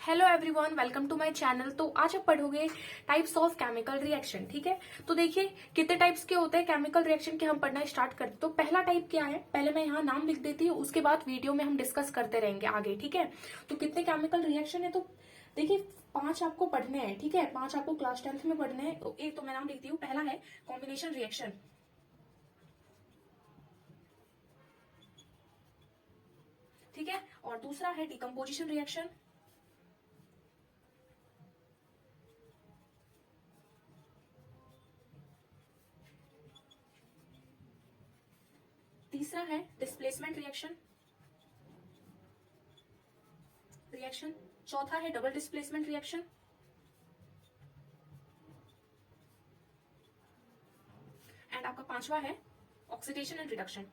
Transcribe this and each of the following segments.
Hello everyone, welcome to my channel. तो आज आप पढ़ोगे टाइप्स ऑफ केमिकल रिएक्शन। ठीक है, तो देखिए कितने टाइप्स के होते हैं केमिकल रिएक्शन के, हम पढ़ना स्टार्ट करते। तो पहला टाइप क्या है, पहले मैं यहाँ नाम लिख देती हूँ, उसके बाद वीडियो में हम डिस्कस करते रहेंगे आगे। ठीक है, तो कितने केमिकल रिएक्शन है, तो देखिए 5 आपको पढ़ने हैं। ठीक है, 5 आपको क्लास 10th में पढ़ने हैं। तो एक तो मैं नाम लिखती हूँ, पहला है कॉम्बिनेशन रिएक्शन। ठीक है, और दूसरा है डिकम्पोजिशन रिएक्शन। तीसरा है डिस्प्लेसमेंट रिएक्शन। चौथा है डबल डिस्प्लेसमेंट रिएक्शन। एंड आपका पांचवा है ऑक्सीडेशन एंड रिडक्शन।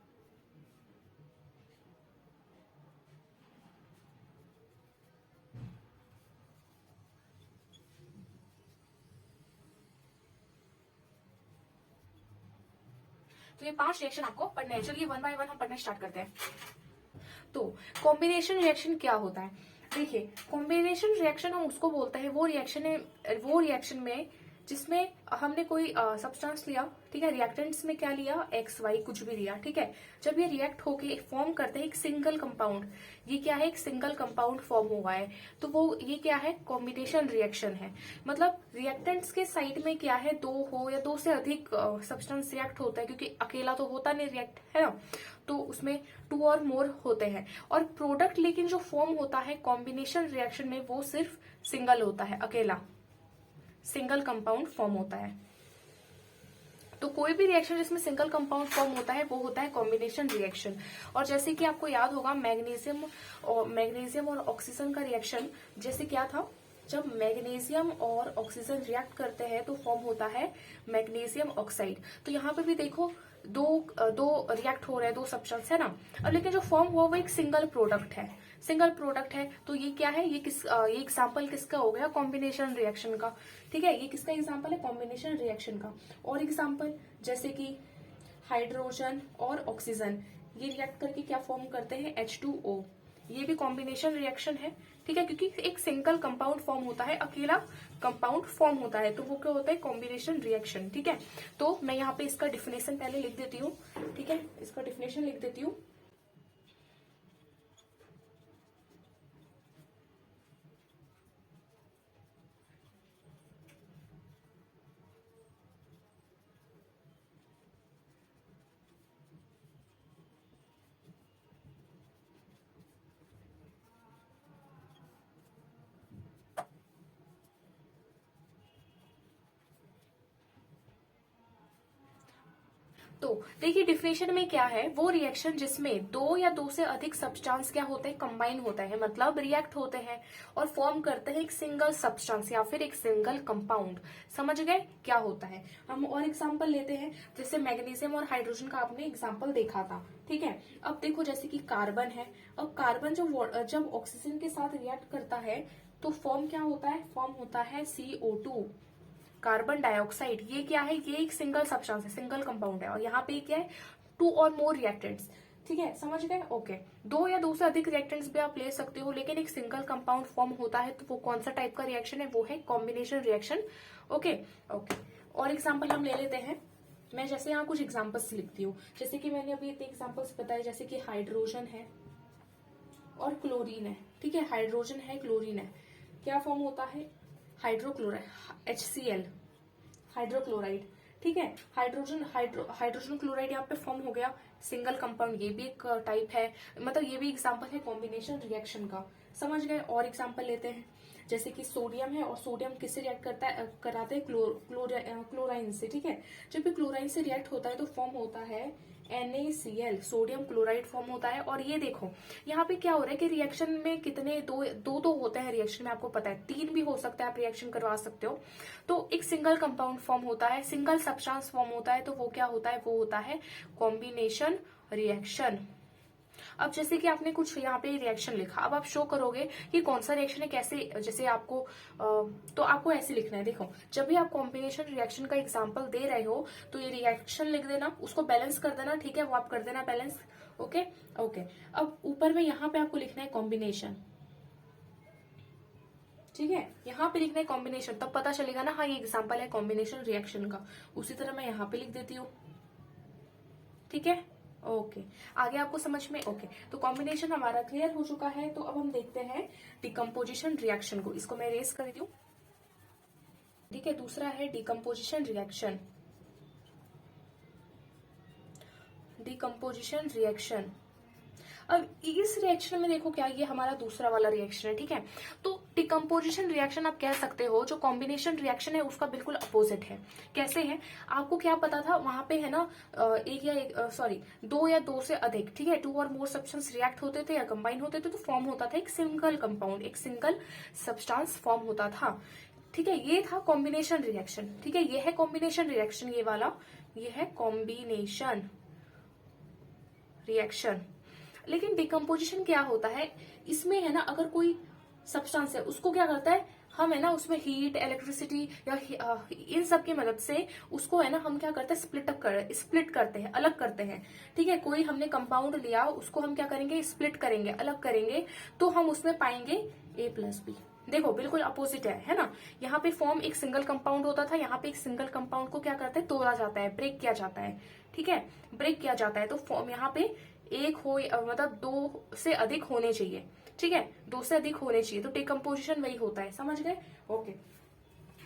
तो ये 5 रिएक्शन आपको पढ़ने हैं। चलिए वन बाय वन हम पढ़ना स्टार्ट करते हैं। तो कॉम्बिनेशन रिएक्शन क्या होता है, देखिए कॉम्बिनेशन रिएक्शन हम उसको बोलते हैं, वो रिएक्शन में जिसमें हमने कोई सब्सटेंस लिया। ठीक है, रिएक्टेंट्स में क्या लिया, एक्स वाई कुछ भी लिया। ठीक है, जब ये रिएक्ट होके फॉर्म करते हैं एक सिंगल कंपाउंड, ये क्या है, एक सिंगल कंपाउंड फॉर्म हुआ है, तो वो ये क्या है, कॉम्बिनेशन रिएक्शन है। मतलब रिएक्टेंट्स के साइड में क्या है, दो हो या दो से अधिक सब्सटेंस रिएक्ट होता है, क्योंकि अकेला तो होता नहीं रिएक्ट, है ना, तो उसमें 2 और मोर होते हैं। और प्रोडक्ट लेकिन जो फॉर्म होता है कॉम्बिनेशन रिएक्शन में, वो सिर्फ सिंगल होता है, अकेला सिंगल कंपाउंड फॉर्म होता है। तो कोई भी रिएक्शन जिसमें सिंगल कंपाउंड फॉर्म होता है वो होता है कॉम्बिनेशन रिएक्शन। और जैसे कि आपको याद होगा मैग्नीशियम और ऑक्सीजन का रिएक्शन, जैसे क्या था, जब मैग्नीशियम और ऑक्सीजन रिएक्ट करते हैं तो फॉर्म होता है मैग्नीशियम ऑक्साइड। तो यहाँ पे भी देखो दो दो रिएक्ट हो रहे हैं, दो सब्सटेंस है ना, और लेकिन जो फॉर्म हुआ वो एक सिंगल प्रोडक्ट है। तो ये क्या है, ये एग्जांपल किसका हो गया, कॉम्बिनेशन रिएक्शन का। ठीक है, ये किसका एग्जांपल है, कॉम्बिनेशन रिएक्शन का। और एग्जांपल जैसे कि हाइड्रोजन और ऑक्सीजन, ये रिएक्ट करके क्या फॉर्म करते हैं, H2O, ये भी कॉम्बिनेशन रिएक्शन है। ठीक है, क्योंकि एक सिंगल कंपाउंड फॉर्म होता है, अकेला कंपाउंड फॉर्म होता है, तो वो क्या होता है, कॉम्बिनेशन रिएक्शन। ठीक है, तो मैं यहाँ पे इसका डिफिनेशन पहले लिख देती हूँ। ठीक है, इसका डिफिनेशन लिख देती हूँ। तो देखिए डिफिनेशन में क्या है, वो रिएक्शन जिसमें दो या दो से अधिक सब्सटेंस क्या होते हैं, कंबाइन होते हैं, मतलब रिएक्ट होते हैं और फॉर्म करते हैं एक सिंगल सब्सटेंस या फिर एक सिंगल कंपाउंड। समझ गए क्या होता है। हम और एग्जांपल लेते हैं, जैसे मैग्नीशियम और हाइड्रोजन का आपने एग्जांपल देखा था। ठीक है, अब देखो जैसे कि कार्बन है, अब कार्बन जब ऑक्सीजन के साथ रिएक्ट करता है तो फॉर्म क्या होता है, फॉर्म होता है CO2, कार्बन डाइऑक्साइड। ये क्या है, ये एक सिंगल सब्सटेंस है, सिंगल कंपाउंड है। और यहाँ पे क्या है, 2 और मोर रिएक्टेंट्स। ठीक है, समझ गए, ओके। दो या दो से अधिक रिएक्टेंट्स भी आप ले सकते हो, लेकिन एक सिंगल कंपाउंड फॉर्म होता है, तो वो कौन सा टाइप का रिएक्शन है, वो है कॉम्बिनेशन रिएक्शन। ओके ओके, और एग्जाम्पल हम ले लेते हैं। मैं जैसे यहाँ कुछ एग्जाम्पल्स लिखती हूँ, जैसे कि मैंने अभी इतने एग्जाम्पल्स बताए, जैसे कि हाइड्रोजन है और क्लोरीन है। ठीक है, हाइड्रोजन है, क्लोरीन है, क्या फॉर्म होता है, हाइड्रोक्लोराइड, HCl, हाइड्रोक्लोराइड। ठीक है, हाइड्रोजन क्लोराइड यहाँ पे फॉर्म हो गया, सिंगल कंपाउंड, ये भी एक टाइप है, मतलब ये भी एग्जांपल है कॉम्बिनेशन रिएक्शन का। समझ गए, और एग्जांपल लेते हैं, जैसे कि सोडियम है, और सोडियम किससे रिएक्ट कराते हैं, क्लोराइन से। ठीक है, जब भी क्लोराइन से रिएक्ट होता है तो फॉर्म होता है NaCl, सोडियम क्लोराइड फॉर्म होता है। और ये देखो यहाँ पे क्या हो रहा है कि रिएक्शन में कितने, दो दो तो होते हैं रिएक्शन में, आपको पता है 3 भी हो सकता है, आप रिएक्शन करवा सकते हो। तो एक सिंगल कंपाउंड फॉर्म होता है, सिंगल सब्सटेंस फॉर्म होता है, तो वो क्या होता है, वो होता है कॉम्बिनेशन रिएक्शन। अब जैसे कि आपने कुछ यहाँ पे रिएक्शन लिखा, अब आप शो करोगे कि कौन सा रिएक्शन है, कैसे, जैसे आपको तो आपको ऐसे लिखना है। देखो जब भी आप कॉम्बिनेशन रिएक्शन का एग्जांपल दे रहे हो तो ये रिएक्शन लिख देना, उसको बैलेंस कर देना। ठीक है, वो आप कर देना बैलेंस। ओके ओके, अब ऊपर में यहाँ पे आपको लिखना है कॉम्बिनेशन। ठीक है, यहाँ पे लिखना है कॉम्बिनेशन, तब पता चलेगा ना हाँ ये एग्जाम्पल है कॉम्बिनेशन रिएक्शन का। उसी तरह मैं यहाँ पे लिख देती हूँ, ठीक है। ओके, आगे आपको समझ में? ओके, तो कॉम्बिनेशन हमारा क्लियर हो चुका है। तो अब हम देखते हैं डिकम्पोजिशन रिएक्शन को। इसको मैं रेस कर देती हूँ, ठीक है। दूसरा है डिकम्पोजिशन रिएक्शन। डिकम्पोजिशन रिएक्शन, अब इस रिएक्शन में देखो क्या, ये हमारा दूसरा वाला रिएक्शन है, ठीक है। तो डिकम्पोजिशन रिएक्शन आप कह सकते हो जो कॉम्बिनेशन रिएक्शन है उसका बिल्कुल अपोजिट है। कैसे है, आपको क्या पता था, वहां पे है ना दो या दो से अधिक, ठीक है, 2 और मोर सब्सटेंस रिएक्ट होते थे या कंबाइन होते थे तो फॉर्म होता था एक सिंगल कंपाउंड, एक सिंगल सब्सटेंस फॉर्म होता था, ठीक है। ये था कॉम्बिनेशन रिएक्शन, ठीक है। ये है कॉम्बिनेशन रिएक्शन, ये वाला, ये है कॉम्बिनेशन रिएक्शन। लेकिन डिकम्पोजिशन क्या होता है, इसमें है ना अगर कोई सब्सटेंस है उसको क्या करता है, हम है ना उसमें हीट, इलेक्ट्रिसिटी या इन सब की मदद से उसको है ना हम क्या करते हैं, स्प्लिट करते हैं, अलग करते हैं, ठीक है। कोई हमने कंपाउंड लिया, उसको हम क्या करेंगे, स्प्लिट करेंगे, अलग करेंगे, तो हम उसमें पाएंगे A+B। देखो बिल्कुल अपोजिट है ना। यहाँ पे फॉर्म एक सिंगल कंपाउंड होता था, यहाँ पे एक सिंगल कंपाउंड को क्या करते हैं, तोड़ा जाता है, ब्रेक किया जाता है, ठीक है, ब्रेक किया जाता है। तो फॉर्म यहाँ पे एक हो मतलब 2 से अधिक होने चाहिए, ठीक है, 2 से अधिक होने चाहिए, तो डिकम्पोजिशन वही होता है, समझ गए? ओके,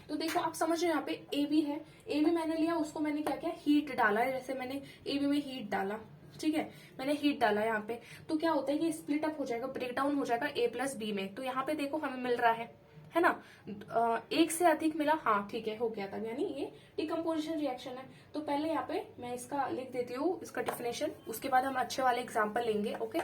तो देखो आप समझ रहे हो, यहाँ पे ए बी है, ए बी मैंने लिया, उसको मैंने क्या किया, हीट डाला है, जैसे मैंने ए बी में हीट डाला, ठीक है, मैंने हीट डाला यहाँ पे, तो क्या होता है कि स्प्लिट अप हो जाएगा, ब्रेक डाउन हो जाएगा A+B में। तो यहाँ पे देखो हमें मिल रहा है ना, एक से अधिक मिला, हाँ ठीक है, हो गया था, यानी ये डिकम्पोजिशन रिएक्शन है। तो पहले यहाँ पे मैं इसका लिख देती हूँ, इसका डेफिनेशन, उसके बाद हम अच्छे वाले एग्जाम्पल लेंगे। ओके,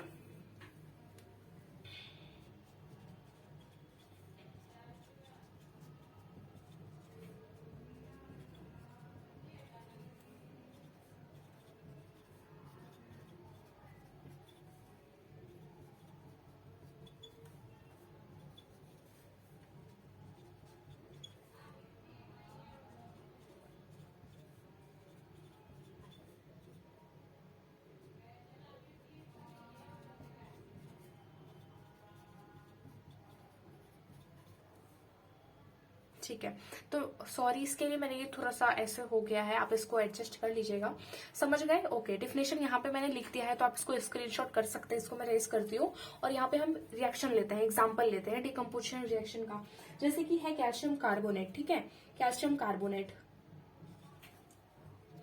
ठीक है, तो सॉरी इसके लिए मैंने ये थोड़ा सा ऐसे हो गया है, आप इसको एडजस्ट कर लीजिएगा, समझ गए? ओके, डेफिनेशन यहाँ पे मैंने लिख दिया है, तो आप इसको स्क्रीनशॉट कर सकते हैं। इसको मैं रेज करती हूँ और यहाँ पे हम रिएक्शन लेते हैं, एग्जाम्पल लेते हैं डिकम्पोजिशन रिएक्शन का। जैसे कि है कैल्शियम कार्बोनेट, ठीक है, कैल्शियम कार्बोनेट,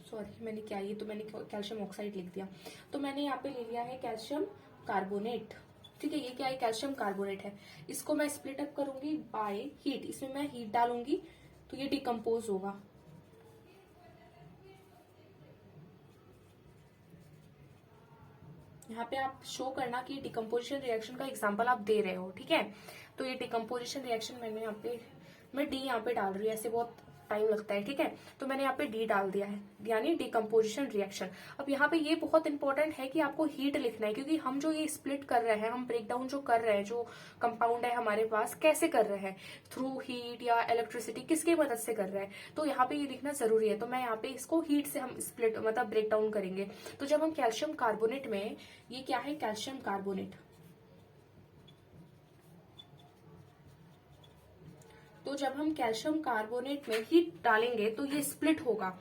सॉरी मैंने क्या, ये तो मैंने कैल्शियम ऑक्साइड लिख दिया, तो मैंने यहाँ पे ले लिया है कैल्शियम कार्बोनेट, ठीक है। ये क्या है, कैल्शियम कार्बोनेट है। इसको मैं स्प्लिट अप करूंगी बाय हीट, इसमें मैं हीट डालूंगी तो ये डिकम्पोज होगा। यहाँ पे आप शो करना कि डिकम्पोजिशन रिएक्शन का एग्जांपल आप दे रहे हो, ठीक है। तो ये डिकम्पोजिशन रिएक्शन मैंने यहाँ पे, मैं डी यहाँ पे डाल रही हूँ, ऐसे बहुत टाइम लगता है, ठीक है। तो मैंने यहाँ पे डी डाल दिया है, यानी डिकम्पोजिशन रिएक्शन। अब यहाँ पे ये बहुत इंपॉर्टेंट है कि आपको हीट लिखना है, क्योंकि हम जो ये स्प्लिट कर रहे हैं, हम ब्रेक डाउन जो कर रहे हैं, जो कंपाउंड है हमारे पास, कैसे कर रहे हैं, थ्रू हीट या इलेक्ट्रिसिटी, किसकी मदद से कर रहे हैं, तो यहाँ पे ये लिखना जरूरी है। तो मैं यहाँ पे इसको हीट से हम स्प्लिट मतलब ब्रेक डाउन करेंगे। तो जब हम कैल्शियम कार्बोनेट में, ये क्या है, कैल्शियम कार्बोनेट, तो जब हम कैल्शियम कार्बोनेट में हीट डालेंगे तो ये स्प्लिट होगा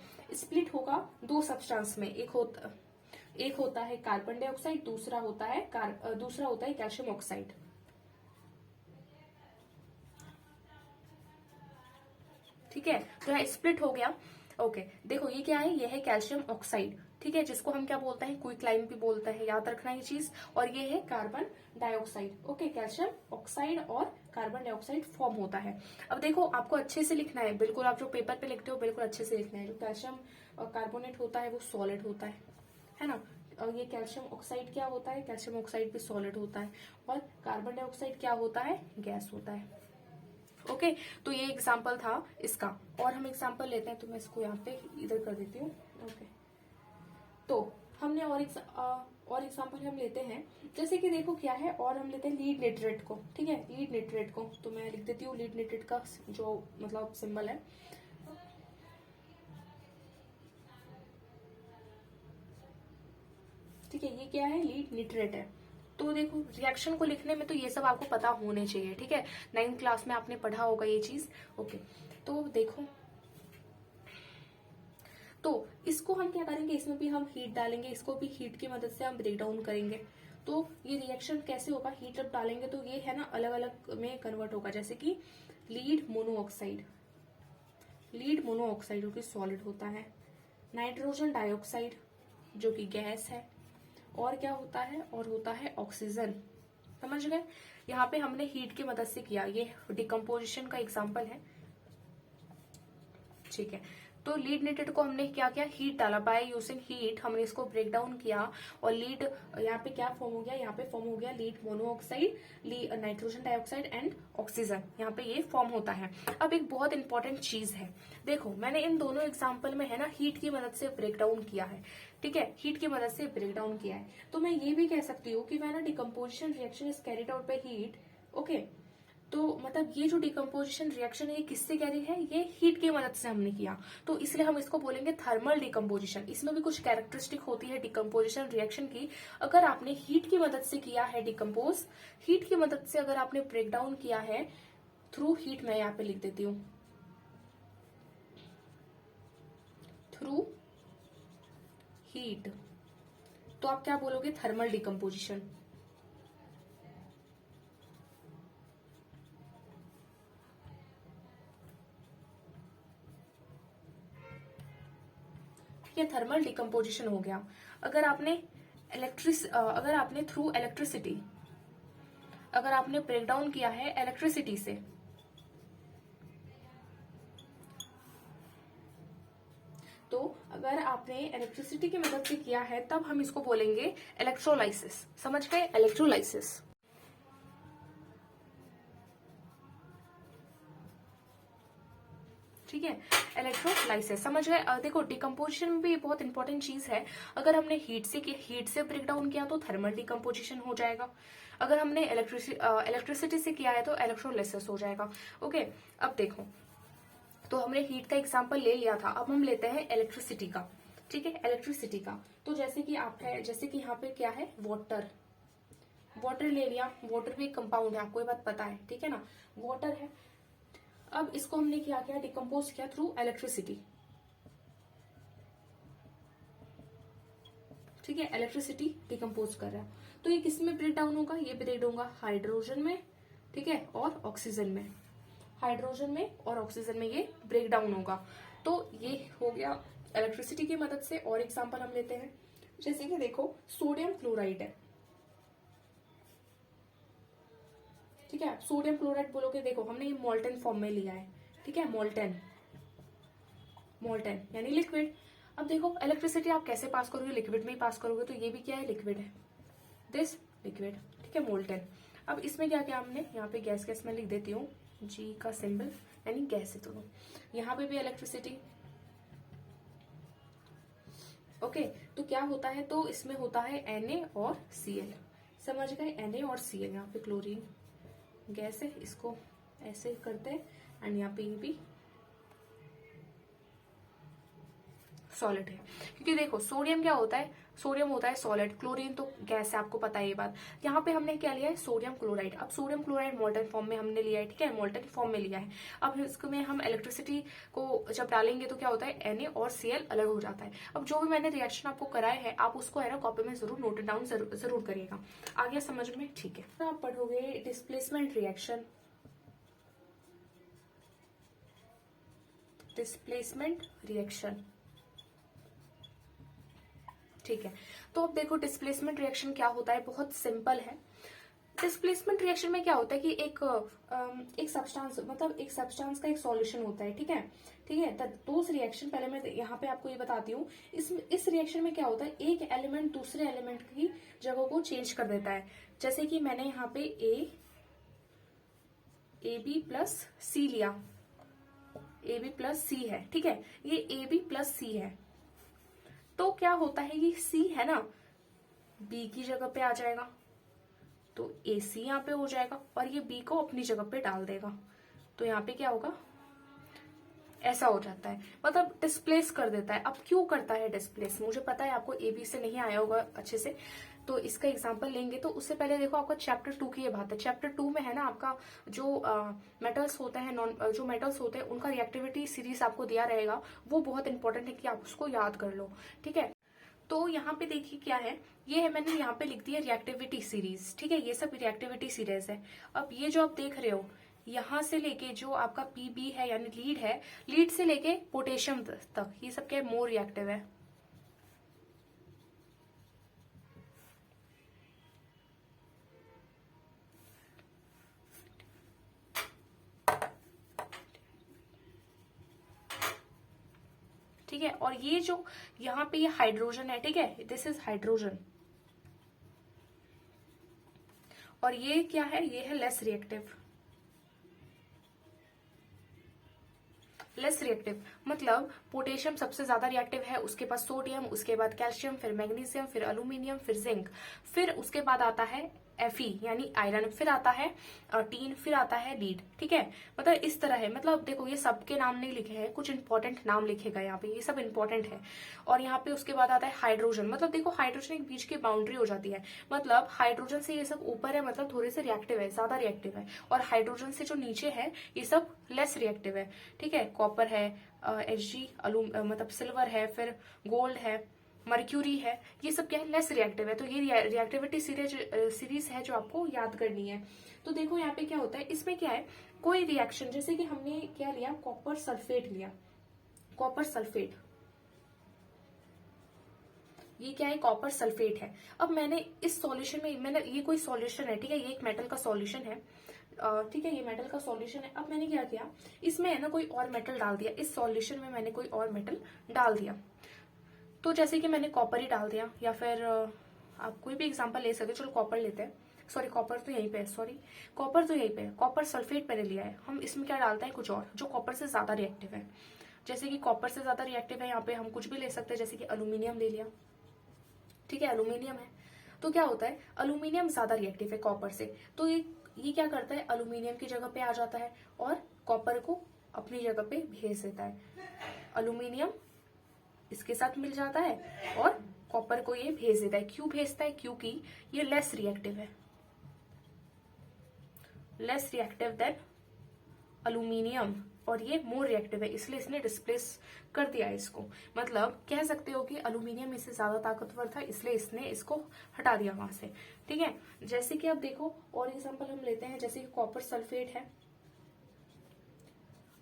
2 सब्सटेंस में, एक होता है कार्बन डाइऑक्साइड, दूसरा होता है कैल्शियम ऑक्साइड, ठीक है। तो यह स्प्लिट हो गया। ओके, देखो ये क्या है, ये है कैल्शियम ऑक्साइड, ठीक है, जिसको हम क्या बोलते हैं, क्विकलाइम भी बोलते हैं, याद रखना ये चीज। और ये है carbon dioxide. Okay, calcium oxide और कार्बन डाइऑक्साइड फॉर्म होता है। अब देखो आपको अच्छे से लिखना है, बिल्कुल आप जो पेपर पे लिखते हो बिल्कुल अच्छे से लिखना है। जो कैल्शियम कार्बोनेट होता है वो सॉलिड होता है ना। और ये कैल्शियम ऑक्साइड क्या होता है, कैल्शियम ऑक्साइड भी सॉलिड होता है। और कार्बन डाइऑक्साइड क्या होता है, गैस होता है। ओके, तो ये एग्जाम्पल था इसका। और हम एग्जाम्पल लेते हैं, तो मैं इसको यहाँ पे इधर कर देती हूँ। ओके, तो हमने और एग्जाम्पल हम लेते हैं, जैसे कि देखो क्या है, और हम लेते हैं लीड निट्रेट को, ठीक है, लीड निट्रेट को। तो मैं लिख देती हूँ लीड निट्रेट का जो मतलब सिंबल है, ठीक है, ये क्या है, लीड निट्रेट है। तो देखो रिएक्शन को लिखने में तो ये सब आपको पता होने चाहिए, ठीक है, 9th क्लास में आपने पढ़ा होगा ये चीज। ओके, तो देखो, तो इसको हम क्या करेंगे, इसमें भी हम हीट डालेंगे, इसको भी हीट की मदद से हम ब्रेक डाउन करेंगे। तो ये रिएक्शन कैसे होगा, हीट जब डालेंगे तो ये है ना अलग अलग में कन्वर्ट होगा, जैसे कि लीड मोनोऑक्साइड, लीड मोनोऑक्साइड जो कि सॉलिड होता है, नाइट्रोजन डाइऑक्साइड जो कि गैस है, और क्या होता है, और होता है ऑक्सीजन। समझ गए, यहाँ पे हमने हीट की मदद से किया, ये डिकम्पोजिशन का एग्जाम्पल है, ठीक है। तो लीड नेटेड को हमने क्या किया, हीट डाला, बाय यूजिंग हीट हमने इसको ब्रेक डाउन किया, और लीड यहाँ पे क्या फॉर्म हो गया, यहाँ पे फॉर्म हो गया lead monoxide, nitrogen dioxide and oxygen, यहाँ पे ये फॉर्म होता है। अब एक बहुत इंपॉर्टेंट चीज है, देखो मैंने इन दोनों एग्जाम्पल में है ना हीट की मदद से ब्रेक डाउन किया है, ठीक है, हीट की मदद से ब्रेक डाउन किया है। तो मैं ये भी कह सकती हूँ कि वह decomposition reaction is carried out by heat. Okay, तो मतलब ये जो डिकम्पोजिशन रिएक्शन है ये किससे कैरी है, ये हीट की मदद से हमने किया, तो इसलिए हम इसको बोलेंगे थर्मल डिकम्पोजिशन। इसमें भी कुछ कैरेक्टरिस्टिक होती है डिकम्पोजिशन रिएक्शन की। अगर आपने हीट की मदद से किया है डिकम्पोज, हीट की मदद से अगर आपने ब्रेक डाउन किया है थ्रू हीट, मैं यहाँ पे लिख देती हूँ थ्रू हीट, तो आप क्या बोलोगे, थर्मल डिकम्पोजिशन। ये थर्मल डिकम्पोजिशन हो गया। अगर आपने अगर आपने थ्रू इलेक्ट्रिसिटी, अगर आपने ब्रेक डाउन किया है इलेक्ट्रिसिटी से, तो अगर आपने इलेक्ट्रिसिटी की मदद से किया है तब हम इसको बोलेंगे इलेक्ट्रोलाइसिस। समझ गए, इलेक्ट्रोलाइसिस। ठीक है, इलेक्ट्रोलाइसिस, समझ गए। देखो डिकम्पोजिशन में भी बहुत इंपॉर्टेंट चीज है, अगर हमने हीट से ब्रेक डाउन किया तो थर्मल डिकम्पोजिशन हो जाएगा, अगर हमने इलेक्ट्रिसिटी से किया है तो इलेक्ट्रोलाइसिस हो जाएगा। ओके, अब देखो, तो हमने हीट का एग्जाम्पल ले लिया था, अब हम लेते हैं इलेक्ट्रिसिटी का। ठीक है, इलेक्ट्रिसिटी का, तो जैसे कि आप है, जैसे कि यहाँ पे क्या है, वाटर, वाटर ले लिया, वाटर भी एक कंपाउंड है, आपको ये बात पता है, ठीक है ना, वाटर है। अब इसको हमने क्या किया, डिकम्पोज किया थ्रू इलेक्ट्रिसिटी, ठीक है, इलेक्ट्रिसिटी डिकम्पोज कर रहा है, तो ये किस में ब्रेक डाउन होगा, ये ब्रेक होगा हाइड्रोजन में, ठीक है, और ऑक्सीजन में, हाइड्रोजन में और ऑक्सीजन में ये ब्रेक डाउन होगा। तो ये हो गया इलेक्ट्रिसिटी की मदद से। और एग्जांपल हम लेते हैं, जैसे कि देखो सोडियम क्लोराइड है, ठीक है, सोडियम क्लोराइड बोलोगे, देखो हमने ये मोल्टेन फॉर्म में लिया है, ठीक है, मोल्टेन, मोल्टेन यानी लिक्विड। अब देखो इलेक्ट्रिसिटी आप कैसे पास करोगे, लिक्विड में ही पास करोगे, तो ये भी क्या है, लिक्विड है, दिस लिक्विड, ठीक है, मोल्टेन। अब इसमें क्या क्या हमने, यहाँ पे गैस गैस में लिख देती हूँ, जी का सिंबल यानी गैस है दोनों, यहाँ पे भी इलेक्ट्रिसिटी। ओके, तो क्या होता है, तो इसमें होता है Na और Cl, समझ गए, Na और Cl, यहाँ पे क्लोरीन गैस है, इसको ऐसे करते हैं, एंड यहाँ पे ये भी सॉलिड है, क्योंकि देखो सोडियम क्या होता है, सोडियम होता है सॉलिड, क्लोरीन तो गैस है, आपको पता है ये बात। यहाँ पे हमने क्या लिया है, सोडियम क्लोराइड। अब सोडियम क्लोराइड मोल्टन फॉर्म में हमने लिया है, ठीक है, मोल्टन फॉर्म में लिया है। अब इसमें हम इलेक्ट्रिसिटी को जब डालेंगे तो क्या होता है, Na और Cl अलग हो जाता है। अब जो भी मैंने रिएक्शन आपको कराए हैं, आप उसको है ना कॉपी में जरूर नोट डाउन जरूर करिएगा। आ गया समझ में, ठीक है। तो आप पढ़ोगे डिस्प्लेसमेंट रिएक्शन, डिस्प्लेसमेंट रिएक्शन, ठीक है। तो अब देखो डिस्प्लेसमेंट रिएक्शन क्या होता है, बहुत सिंपल है। डिस्प्लेसमेंट रिएक्शन में क्या होता है कि एक सब्सटेंस, मतलब एक सब्सटेंस का एक सॉल्यूशन होता है, ठीक है, ठीक है। तो उस रिएक्शन, पहले मैं यहाँ पे आपको ये बताती हूँ, इस रिएक्शन में क्या होता है, एक एलिमेंट दूसरे एलिमेंट की जगह को चेंज कर देता है। जैसे कि मैंने यहाँ पे ए बी प्लस सी लिया, ए बी प्लस सी है, ठीक है, ये ए बी प्लस सी है, तो क्या होता है, ये सी है ना, बी की जगह पे आ जाएगा, तो ए सी यहाँ पे हो जाएगा, और ये बी को अपनी जगह पे डाल देगा, तो यहाँ पे क्या होगा, ऐसा हो जाता है, मतलब डिस्प्लेस कर देता है। अब क्यों करता है डिस्प्लेस, मुझे पता है आपको एबी से नहीं आया होगा अच्छे से, तो इसका एग्जांपल लेंगे। तो उससे पहले देखो आपका चैप्टर 2 की ये बात है। चैप्टर 2 में है ना आपका जो मेटल्स होते हैं, नॉन जो मेटल्स होते हैं उनका रिएक्टिविटी सीरीज आपको दिया रहेगा, वो बहुत इंपॉर्टेंट है कि आप उसको याद कर लो, ठीक है। तो यहाँ पे देखिए क्या है, ये है मैंने यहाँ पे लिख दिया रिएक्टिविटी सीरीज, ठीक है, ये सब रिएक्टिविटी सीरीज है। अब ये जो आप देख रहे हो, यहाँ से लेके जो आपका पीबी है यानी लीड है, लीड से लेके पोटेशियम तक, ये सब क्या है, मोर रिएक्टिव है। ठीक है, और ये जो यहाँ पे ये हाइड्रोजन है, ठीक है, दिस इज हाइड्रोजन, और ये क्या है, ये है लेस रिएक्टिव। लेस रिएक्टिव मतलब पोटेशियम सबसे ज्यादा रिएक्टिव है, उसके बाद सोडियम, उसके बाद कैल्शियम, फिर मैग्नीशियम, फिर अल्यूमिनियम, फिर जिंक, फिर उसके बाद आता है Fe यानी आयरन, फिर आता है टीन, फिर आता है लीड, ठीक है। मतलब इस तरह है, मतलब देखो ये सबके नाम नहीं लिखे हैं, कुछ इंपॉर्टेंट नाम लिखे गए यहाँ पे, ये सब इंपॉर्टेंट है। और यहाँ पे उसके बाद आता है हाइड्रोजन, मतलब देखो हाइड्रोजन एक बीच की बाउंड्री हो जाती है, मतलब हाइड्रोजन से ये सब ऊपर है, मतलब थोड़े से रिएक्टिव है, ज्यादा रिएक्टिव है, और हाइड्रोजन से जो नीचे है ये सब लेस रिएक्टिव है, ठीक है। कॉपर है, Hg मतलब सिल्वर है, फिर गोल्ड है, मर्क्यूरी है, ये सब क्या है, लेस रिएक्टिव है। तो ये रिएक्टिविटी सीरीज है जो आपको याद करनी है। तो देखो यहाँ पे क्या होता है, इसमें क्या है, कोई रिएक्शन, जैसे कि हमने क्या लिया, कॉपर सल्फेट लिया, कॉपर सल्फेट, ये क्या है, कॉपर सल्फेट है। अब मैंने इस सॉल्यूशन में, मैंने ये कोई सॉल्यूशन है, ठीक है, ये एक मेटल का सॉल्यूशन है, ठीक है, ये मेटल का सॉल्यूशन है। अब मैंने क्या किया, इसमें है ना कोई और मेटल डाल दिया, इस सॉल्यूशन में मैंने कोई और मेटल डाल दिया। तो जैसे कि मैंने कॉपर ही डाल दिया, या फिर आप कोई भी एग्जांपल ले सकते हो, चलो कॉपर लेते हैं, सॉरी कॉपर तो यहीं पे है, सॉरी कॉपर तो यहीं पे है, कॉपर सल्फेट मैंने लिया है। हम इसमें क्या डालते हैं, कुछ और जो कॉपर से ज्यादा रिएक्टिव है। जैसे कि कॉपर से ज्यादा रिएक्टिव है, यहाँ पे हम कुछ भी ले सकते हैं, जैसे कि अल्यूमिनियम ले लिया, ठीक है, अल्यूमिनियम है। तो क्या होता है, अल्यूमिनियम ज्यादा रिएक्टिव है कॉपर से, तो ये क्या करता है, अल्यूमिनियम की जगह पे आ जाता है और कॉपर को अपनी जगह पे भेज देता है। अल्यूमिनियम इसके साथ मिल जाता है और कॉपर को ये भेज देता है। क्यों भेजता है, क्योंकि ये लेस रिएक्टिव है, लेस रिएक्टिव देन अल्यूमिनियम, और ये मोर रिएक्टिव है, इसलिए इसने डिस्प्लेस कर दिया इसको। मतलब कह सकते हो कि अल्यूमिनियम इससे ज्यादा ताकतवर था, इसलिए इसने इसको हटा दिया वहां से, ठीक है। जैसे कि अब देखो और एग्जांपल हम लेते हैं, जैसे कि कॉपर सल्फेट है।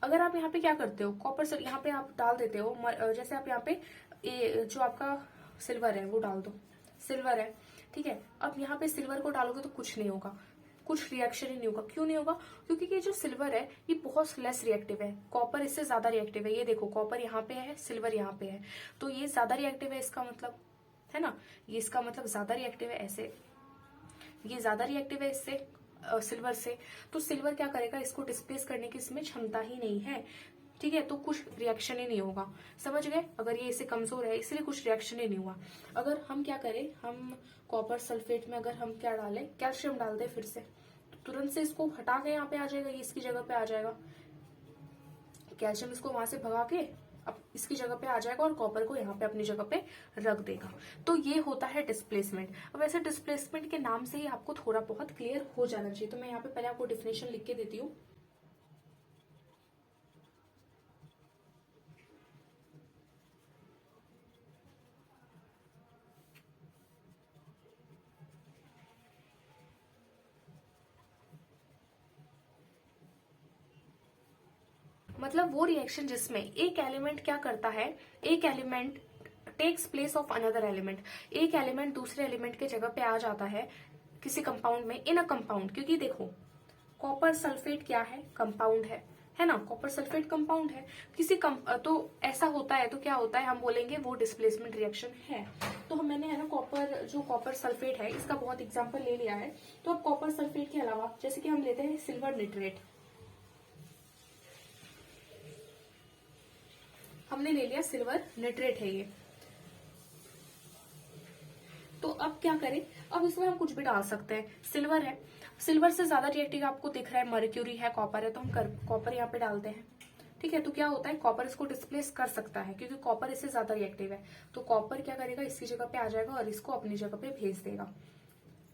अगर आप यहाँ पे क्या करते हो, कॉपर यहाँ पे आप डाल देते हो, जैसे आप यहाँ पे जो आपका सिल्वर है वो डाल दो, सिल्वर है, ठीक है। अब यहाँ पे सिल्वर को डालोगे तो कुछ नहीं होगा, कुछ रिएक्शन ही नहीं होगा। क्यों नहीं होगा, क्योंकि ये जो सिल्वर है ये बहुत लेस रिएक्टिव है, कॉपर इससे ज्यादा रिएक्टिव है। ये देखो कॉपर यहाँ पे है, सिल्वर यहाँ पे है, तो ये ज्यादा रिएक्टिव है, इसका मतलब है ना, ये इसका मतलब ज्यादा रिएक्टिव है, ऐसे ये ज्यादा रिएक्टिव है इससे, सिल्वर से। तो सिल्वर क्या करेगा, इसको डिस्प्लेस करने की इसमें क्षमता ही नहीं है, ठीक है, तो कुछ रिएक्शन ही नहीं होगा, समझ गए। अगर ये इससे कमजोर है इसलिए कुछ रिएक्शन ही नहीं हुआ। अगर हम क्या करें, हम कॉपर सल्फेट में अगर हम क्या डालें, कैल्शियम डाल दें फिर से, तो तुरंत से इसको हटा के यहाँ पे आ जाएगा, ये इसकी जगह पे आ जाएगा, कैल्शियम इसको वहां से भगा के अब इसकी जगह पे आ जाएगा और कॉपर को यहाँ पे अपनी जगह पे रख देगा। तो ये होता है डिस्प्लेसमेंट। अब ऐसे डिस्प्लेसमेंट के नाम से ही आपको थोड़ा बहुत क्लियर हो जाना चाहिए। तो मैं यहाँ पे पहले आपको डिफिनेशन लिख के देती हूँ। मतलब वो रिएक्शन जिसमें एक एलिमेंट क्या करता है, एक element takes place of another element, एक एलिमेंट दूसरे एलिमेंट के जगह पे आ जाता है किसी कंपाउंड में, इन अ कंपाउंड। क्योंकि देखो कॉपर सल्फेट क्या है, कंपाउंड है ना, कॉपर सल्फेट कंपाउंड है किसी तो ऐसा होता है, तो क्या होता है, हम बोलेंगे वो डिस्प्लेसमेंट रिएक्शन है। तो मैंने है ना कॉपर, जो कॉपर सल्फेट है इसका बहुत एग्जांपल ले लिया है। तो अब कॉपर सल्फेट के अलावा जैसे कि हम लेते हैं सिल्वर निट्रेट, हमने ले लिया सिल्वर निट्रेट है ये। तो अब क्या करें, अब इसमें हम कुछ भी डाल सकते हैं। सिल्वर है, सिल्वर से ज्यादा रिएक्टिव आपको दिख रहा है मर्क्यूरी है, कॉपर है, तो हम कॉपर यहाँ पे डालते हैं, ठीक है। तो क्या होता है, कॉपर इसको डिस्प्लेस कर सकता है क्योंकि कॉपर इससे ज्यादा रिएक्टिव है। तो कॉपर क्या करेगा, इसकी जगह पे आ जाएगा और इसको अपनी जगह पे भेज देगा।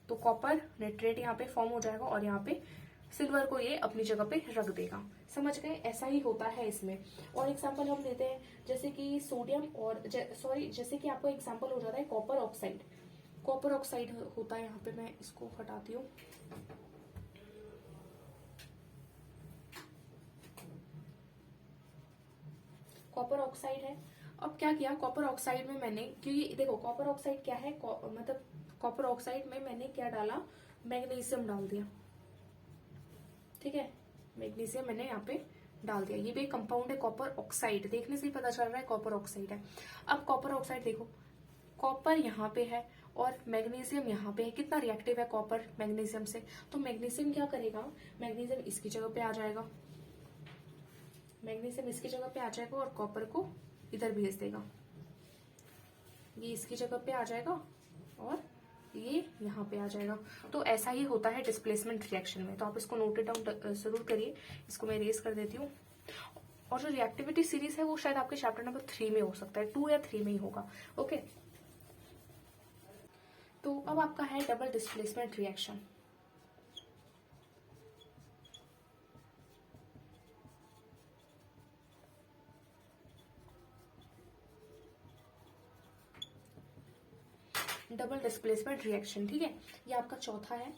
तो कॉपर नाइट्रेट यहाँ पे फॉर्म हो जाएगा और यहाँ पे सिल्वर को ये अपनी जगह पे रख देगा। समझ गए, ऐसा ही होता है इसमें। और एग्जांपल हम लेते हैं जैसे कि सोडियम और जैसे कि आपको एग्जांपल हो जाता है कॉपर ऑक्साइड। कॉपर ऑक्साइड होता है, यहाँ पे मैं इसको हटाती हूँ। कॉपर ऑक्साइड है। अब क्या किया, कॉपर ऑक्साइड में मैंने, क्योंकि देखो कॉपर ऑक्साइड क्या है, मतलब कॉपर ऑक्साइड में मैंने क्या डाला, मैग्नीशियम डाल दिया। ठीक है, मैग्नीशियम मैंने यहाँ पे डाल दिया। ये भी एक कंपाउंड है कॉपर ऑक्साइड, देखने से ही पता चल रहा है कॉपर ऑक्साइड है। अब कॉपर ऑक्साइड देखो, कॉपर यहाँ पे है और मैग्नीशियम यहाँ पे है। कितना रिएक्टिव है कॉपर मैग्नीशियम से। तो मैग्नीशियम क्या करेगा, मैग्नीशियम इसकी जगह पे आ जाएगा, मैग्नीशियम इसकी जगह पे आ जाएगा और कॉपर को इधर भेज देगा। ये इसकी जगह पे आ जाएगा और ये यहाँ पे आ जाएगा। तो ऐसा ही होता है डिस्प्लेसमेंट रिएक्शन में। तो आप इसको नोट डाउन जरूर करिए। इसको मैं इरेज कर देती हूँ। और जो रिएक्टिविटी सीरीज है वो शायद आपके चैप्टर नंबर 3 में हो सकता है, 2 या 3 में ही होगा। ओके, तो अब आपका है double displacement reaction. Double displacement reaction, ठीक है, ये आपका चौथा है।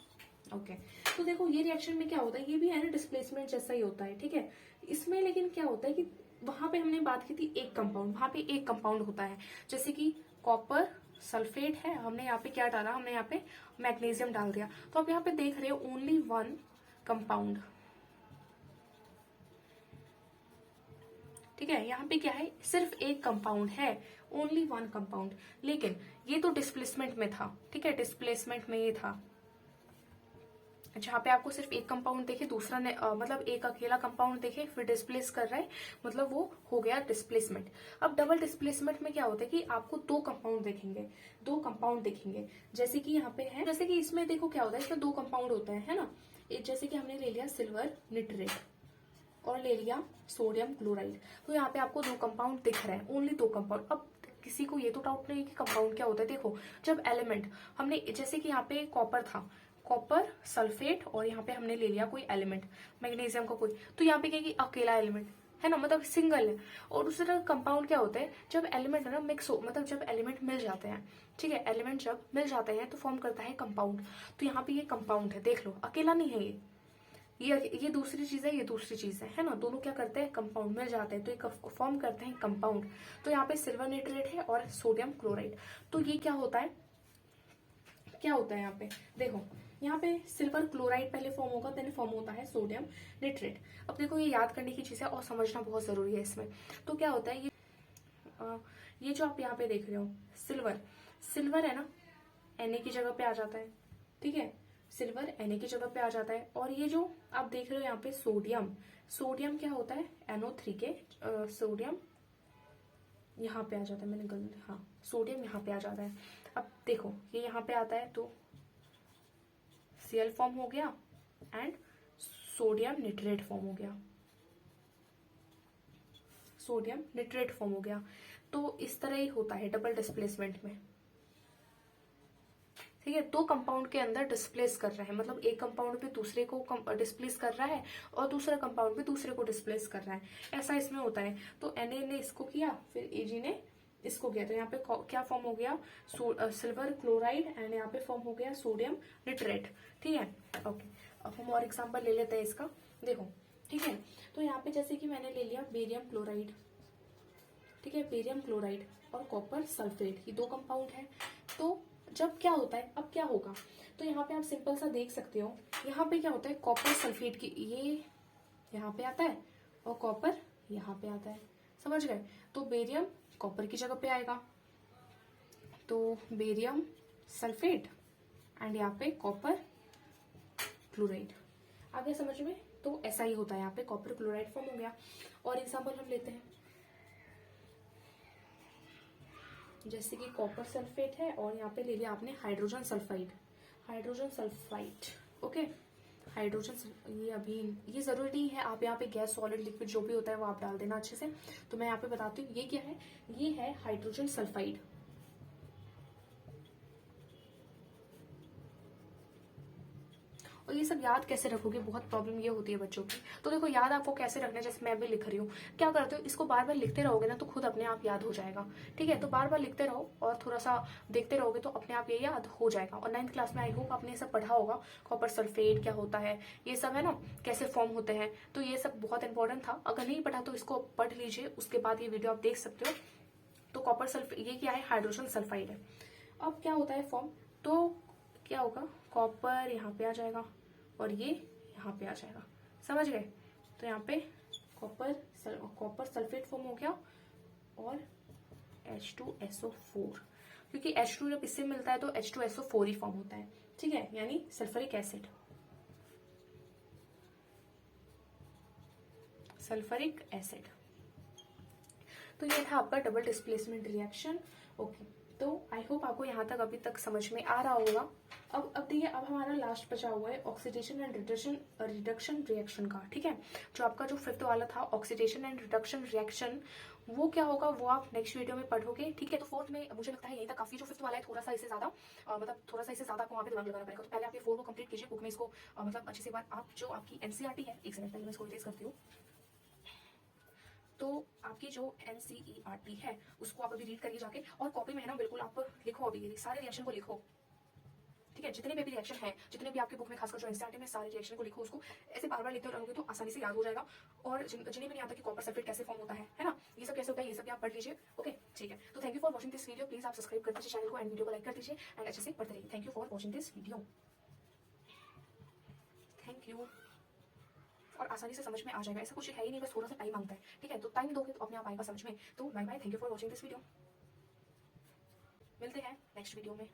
ओके, तो देखो ये रिएक्शन में क्या होता है, ये भी है ना डिस्प्लेसमेंट जैसा ही होता है। ठीक है, इसमें लेकिन क्या होता है कि वहां पे हमने बात की थी एक कंपाउंड, वहां पे एक कंपाउंड होता है। जैसे कि कॉपर सल्फेट है, हमने यहाँ पे क्या डाला, हमने यहाँ पे मैग्नीशियम डाल दिया। तो आप यहाँ पे देख रहे हो ओनली वन कंपाउंड। ठीक है, यहाँ पे क्या है, सिर्फ एक कंपाउंड है, ओनली वन कंपाउंड। लेकिन ये तो डिस्प्लेसमेंट में था। ठीक है, डिस्प्लेसमेंट में ये था जहाँ पे आपको सिर्फ एक कंपाउंड देखे, दूसरा ने मतलब एक अकेला कंपाउंड देखे फिर डिस्प्लेस कर रहा है, मतलब वो हो गया डिस्प्लेसमेंट। अब डबल डिस्प्लेसमेंट में क्या होता है कि आपको दो कंपाउंड देखेंगे। जैसे कि यहाँ पे है, जैसे कि इसमें देखो क्या होता है, इसमें दो कंपाउंड होता है ना। जैसे कि हमने ले लिया सिल्वर निट्रेट और ले लिया सोडियम क्लोराइड। तो यहाँ पे आपको दो कंपाउंड दिख रहे हैं, ओनली दो कंपाउंड। अब किसी को ये तो डाउट नहीं है कि कंपाउंड क्या होता है। देखो जब एलिमेंट हमने, जैसे कि यहाँ पे कॉपर था, कॉपर सल्फेट, और यहाँ पे हमने ले लिया कोई एलिमेंट मैग्नीशियम का कोई, तो यहाँ पे क्या कि अकेला एलिमेंट है ना, मतलब सिंगल है। और दूसरा कंपाउंड क्या होता है, जब एलिमेंट है ना मिक्स हो, मतलब जब एलिमेंट मिल जाते हैं। ठीक है, एलिमेंट जब मिल जाते हैं तो फॉर्म करता है कंपाउंड। तो यहाँ पे ये कंपाउंड है, देख लो अकेला नहीं है ये दूसरी चीज है, ये दूसरी चीज है ना। दोनों क्या करते हैं, कंपाउंड मिल जाते हैं तो ये फॉर्म करते हैं कंपाउंड। तो यहाँ पे सिल्वर नाइट्रेट है और सोडियम क्लोराइड। तो ये क्या होता है यहाँ पे देखो, यहाँ पे सिल्वर क्लोराइड पहले फॉर्म होगा, देन फॉर्म होता है सोडियम नाइट्रेट। अब देखो ये याद करने की चीज है और समझना बहुत जरूरी है इसमें। तो क्या होता है, ये जो आप यहाँ पे देख रहे हो सिल्वर है ना, Na की जगह पे आ जाता है। ठीक है, सिल्वर Na की जगह पे आ जाता है। और ये जो आप देख रहे हो यहाँ पे सोडियम क्या होता है, NO3 के सोडियम यहाँ पे आ जाता है, मैंने गलत, हाँ सोडियम यहाँ पे आ जाता है। अब देखो ये यहाँ पे आता है तो Cl फॉर्म हो गया एंड सोडियम नाइट्रेट फॉर्म हो गया। तो इस तरह ही होता है डबल डिस्प्लेसमेंट में। ठीक है, दो कंपाउंड के अंदर डिस्प्लेस कर रहा है, मतलब एक कंपाउंड भी दूसरे को डिस्प्लेस कर रहा है और दूसरा कंपाउंड भी दूसरे को डिस्प्लेस कर रहा है, ऐसा इसमें होता है। तो Na ने इसको किया, फिर Ag ने इसको किया, तो यहाँ पे क्या फॉर्म हो गया, सिल्वर क्लोराइड, एंड यहाँ पे फॉर्म हो गया सोडियम नाइट्रेट। ठीक है, ओके, अब हम और एग्जाम्पल ले लेते हैं इसका। देखो ठीक है, तो यहाँ पे जैसे कि मैंने ले लिया बेरियम क्लोराइड। ठीक है, बेरियम क्लोराइड और कॉपर सल्फेट, ये दो कंपाउंड है। तो जब क्या होता है, अब क्या होगा, तो यहाँ पे आप सिंपल सा देख सकते हो, यहाँ पे क्या होता है, कॉपर सल्फेट की ये यहाँ पे आता है और कॉपर यहाँ पे आता है, समझ गए। तो बेरियम कॉपर की जगह पे आएगा, तो बेरियम सल्फेट एंड यहाँ पे कॉपर क्लोराइड। आगे समझ में, तो ऐसा ही होता है, यहाँ पे कॉपर क्लोराइड फॉर्म हो गया। और एग्जाम्पल हम लेते हैं, जैसे कि कॉपर सल्फेट है और यहाँ पे ले लिया आपने हाइड्रोजन सल्फाइड। ओके, हाइड्रोजन, ये अभी ये जरूरी नहीं है, आप यहाँ पे गैस, सॉलिड, लिक्विड जो भी होता है वो आप डाल देना अच्छे से। तो मैं यहाँ पे बताती हूँ ये क्या है, ये है हाइड्रोजन सल्फाइड। और ये सब याद कैसे रखोगे, बहुत प्रॉब्लम ये होती है बच्चों की। तो देखो याद आपको कैसे रखना है, जैसे मैं भी लिख रही हूँ, क्या करते हो इसको बार बार लिखते रहोगे ना तो खुद अपने आप याद हो जाएगा। ठीक है, तो बार बार लिखते रहो और थोड़ा सा देखते रहोगे तो अपने आप ये याद हो जाएगा। और 9th क्लास में आई होप आपने ये सब पढ़ा होगा, कॉपर सल्फेट क्या होता है, ये सब है ना, कैसे फॉर्म होते हैं, तो ये सब बहुत इंपॉर्टेंट था। अगर नहीं पढ़ा तो इसको पढ़ लीजिए, उसके बाद ये वीडियो आप देख सकते हो। तो कॉपर सल्फेट ये क्या है, हाइड्रोजन सल्फाइड है। अब क्या होता है फॉर्म, तो क्या होगा, कॉपर यहाँ पे आ जाएगा और ये यहाँ पे आ जाएगा, समझ गए। तो यहाँ पे कॉपर सल्फेट फॉर्म हो गया और H2SO4, क्योंकि H2 जब इससे मिलता है तो H2SO4 ही फॉर्म होता है। ठीक है, यानी सल्फरिक एसिड, सल्फरिक एसिड। तो ये था आपका डबल डिस्प्लेसमेंट रिएक्शन। ओके, तो आई होप आपको यहाँ तक अभी तक समझ में आ रहा होगा। अब देखिए, अब हमारा लास्ट बचा हुआ है ऑक्सीडेशन एंड रिडक्शन रिएक्शन का। ठीक है, जो आपका जो 5th वाला था ऑक्सीडेशन एंड रिडक्शन रिएक्शन, वो क्या होगा वो आप नेक्स्ट वीडियो में पढ़ोगे। ठीक है, तो 4th में मुझे लगता है यही तक काफी। जो 5th वाला है थोड़ा सा इससे ज्यादा मतलब थोड़ा सा इससे ज्यादा आपको वहाँ पे दिमाग लगाना पड़ेगा। तो पहले आप ये 4 को कंप्लीट कीजिए, बुक में इसको मतलब अच्छे से बार आप जो आपकी एनसीईआरटी है, एक सेकंड पहले मैं इसको रिलीज करती हूँ। तो आपकी जो एनसीईआरटी है उसको आप अभी रीड करिए जाके, और कॉपी में है ना बिल्कुल आप लिखो, अभी सारे रिएक्शन को लिखो। ठीक है, जितने भी रिएक्शन है, जितने भी आपके बुक में खासकर जो एनसीईआरटी में, सारे रिएक्शन को लिखो। उसको ऐसे बार बार लिखते रहोगे तो आसानी से याद हो जाएगा। और जिन्हें भी नहीं आता कि कॉपर सल्फेट कैसे फॉर्म होता है ना, ये सब कैसे होता है, ये सब भी आप पढ़ लीजिए। ओके, ठीक है, तो thank you for watching this video. Please आप सब्सक्राइब कर दीजिए चैनल को एंड वीडियो को लाइक कर दीजिए एंड अच्छे से पढ़ते रहिए। Thank you for watching this video, thank you. और आसानी से समझ में आ जाएगा, ऐसा कुछ है ही नहीं, बस थोड़ा सा टाइम मांगता है। ठीक है, तो टाइम दोगे तो अपने आप आएगा समझ में। तो bye bye, thank you for watching this video, मिलते हैं नेक्स्ट वीडियो में।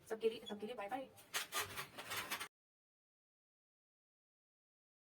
सबके लिए बाय बाय।